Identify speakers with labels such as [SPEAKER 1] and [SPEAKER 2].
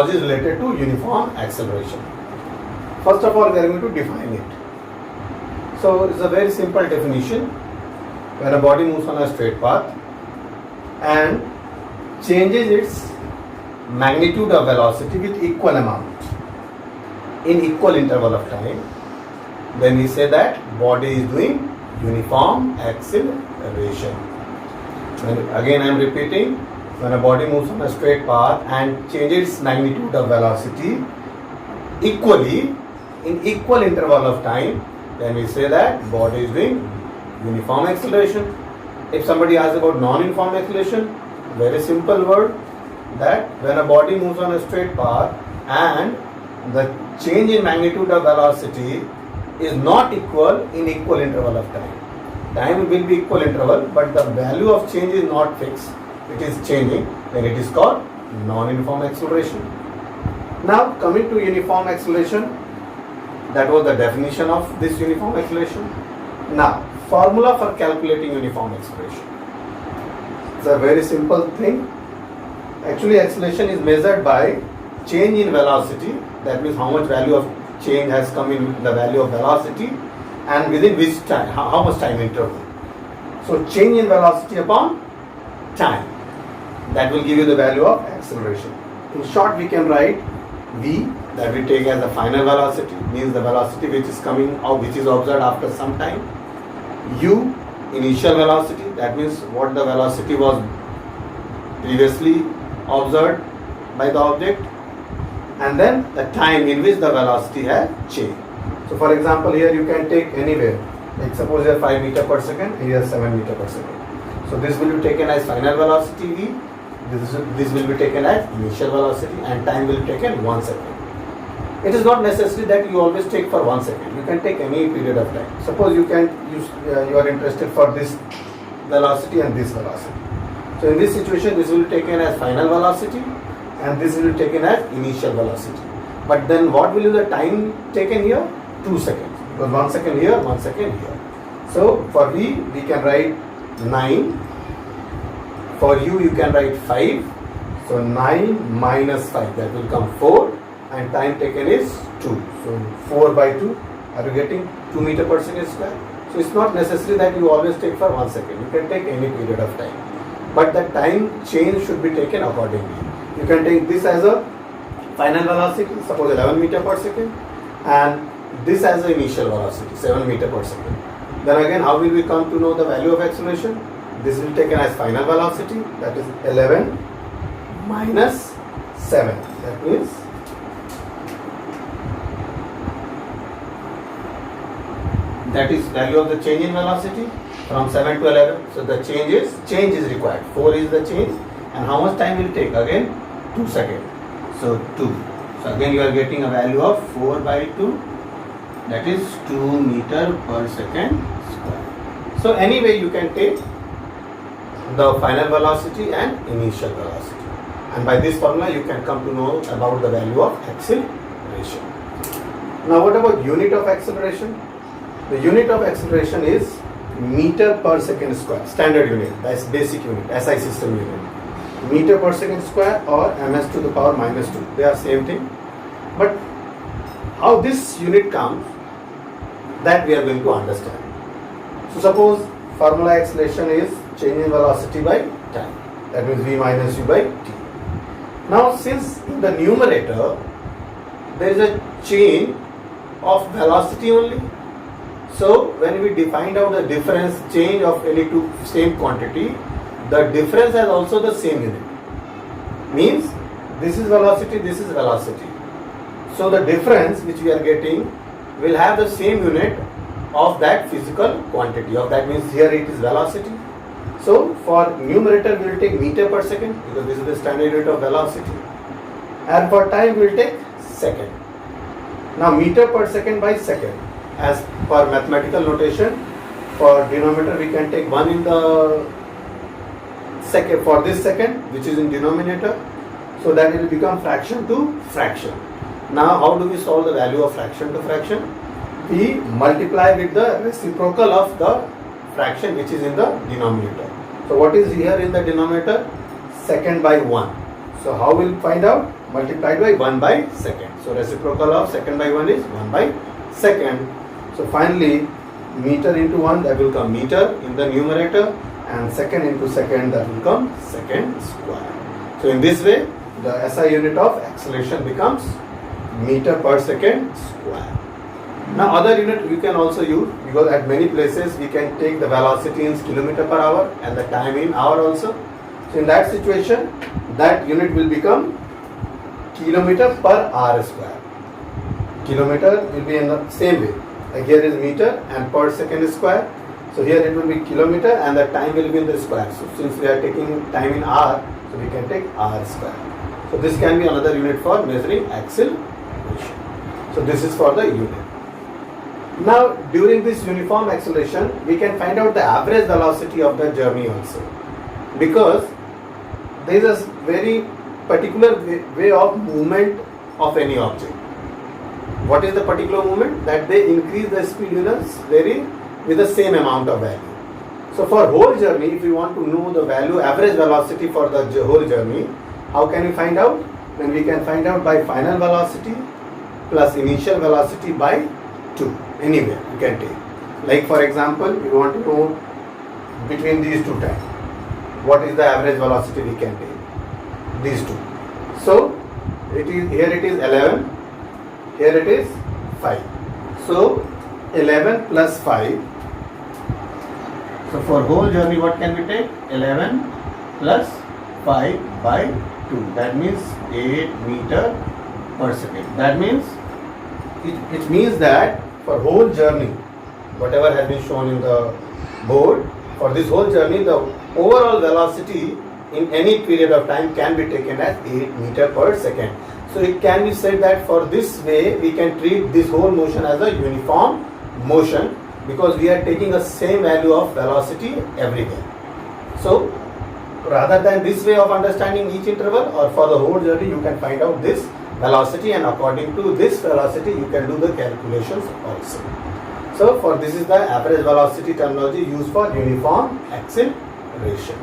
[SPEAKER 1] is related to uniform acceleration. First of all, we are going to define it. So it's a very simple definition. When a body moves on a straight path and changes its magnitude of velocity with equal amount in equal interval of time, then we say that body is doing uniform acceleration. Again I am repeating, when a body moves on a straight path and changes its magnitude of velocity equally in equal interval of time, then we say that body is doing uniform acceleration. If somebody asks about non-uniform acceleration, very simple word, that when a body moves on a straight path and the change in magnitude of velocity is not equal in equal interval of time. Time will be equal interval, but the value of change is not fixed. It is changing. Then it is called non-uniform acceleration. Now coming to uniform acceleration, that was the definition of this uniform acceleration. Now formula for calculating uniform acceleration. It's a very simple thing. Actually, acceleration is measured by change in velocity. That means how much value of change has come in the value of velocity and within which time, how much time interval. So change in velocity upon time, that will give you the value of acceleration. In short, we can write V, that we take as the final velocity, means the velocity which is coming out, which is observed after some time. U, initial velocity, that means what the velocity was previously observed by the object, and then the time in which the velocity has changed. So for example, here you can take anywhere, like suppose here 5 meter per second, here 7 meter per second. So this will be taken as final velocity V, this will be taken as initial velocity, and time will be taken 1 second. It is not necessary that you always take for 1 second. You can take any period of time. Suppose you can use, you are interested for this velocity and this velocity. So in this situation, this will be taken as final velocity and this will be taken as initial velocity. But then what will be the time taken here? 2 seconds. Because 1 second here, 1 second here. So for V, we can write 9. For U, you can write 5. So 9 minus 5, that will come 4. And time taken is 2. So 4 by 2, are you getting 2 meter per second square? So it's not necessary that you always take for 1 second. You can take any period of time. But the time change should be taken accordingly. You can take this as a final velocity, suppose 11 meter per second, and this as the initial velocity, 7 meter per second. Then again, how will we come to know the value of acceleration? This will be taken as final velocity, that is 11 minus 7. That means that is value of the change in velocity from 7 to 11. So the change is required. 4 is the change, and how much time will it take? Again 2 seconds. So 2. So again you are getting a value of 4 by 2, that is 2 meter per second square. So anyway, you can take the final velocity and initial velocity, and by this formula you can come to know about the value of acceleration. Now what about unit of acceleration? The unit of acceleration is meter per second square, standard unit, that's basic unit, SI system unit. Meter per second square or ms to the power minus 2, they are same thing. But how this unit comes, that we are going to understand. So suppose formula acceleration is change in velocity by time, that means v minus u by t. Now since in the numerator there is a change of velocity only, so when we defined out the difference change of any two same quantity, the difference has also the same unit. Means this is velocity, this is velocity. So the difference which we are getting will have the same unit of that physical quantity. Of that means here it is velocity. So for numerator we will take meter per second, because this is the standard unit of velocity. And for time we will take second. Now meter per second by second. As per mathematical notation, for denominator we can take 1 in the second, for this second which is in denominator, so that it will become fraction to fraction. Now how do we solve the value of fraction to fraction? We multiply with the reciprocal of the fraction which is in the denominator. So what is here in the denominator? Second by 1. So how will we find out? multiplied by 1 by second. So reciprocal of second by 1 is 1 by second. So finally meter into 1, that will come meter in the numerator, and second into second, that will come second square. So in this way the SI unit of acceleration becomes meter per second square. Now other unit you can also use, because at many places we can take the velocity in kilometer per hour and the time in hour also. So in that situation that unit will become kilometer per hour square. Kilometer will be in the same way, like here is meter and per second square. So here it will be kilometer and the time will be in the square. So since we are taking time in hour, so we can take hour square. So this can be another unit for measuring acceleration. So this is for the unit. Now during this uniform acceleration we can find out the average velocity of the journey also, because there is a very particular way of movement of any object. What is the particular movement? That they increase the speed units with the same amount of value. So for whole journey, if you want to know the value average velocity for the whole journey, how can we find out? Then we can find out by final velocity plus initial velocity by 2. Anywhere you can take. Like for example, we want to know between these two times, what is the average velocity we can take? These two. So here it is 11, here it is 5. So 11 plus 5. So for whole journey what can we take? 11 plus 5 by 2. That means 8 meter per second. That means it means that for whole journey, whatever has been shown in the board, for this whole journey the overall velocity in any period of time can be taken as 8 meter per second. So it can be said that for this way we can treat this whole motion as a uniform motion, because we are taking a same value of velocity everywhere. So rather than this way of understanding each interval, or for the whole journey you can find out this velocity, and according to this velocity you can do the calculations also. So for this is the average velocity terminology used for uniform acceleration.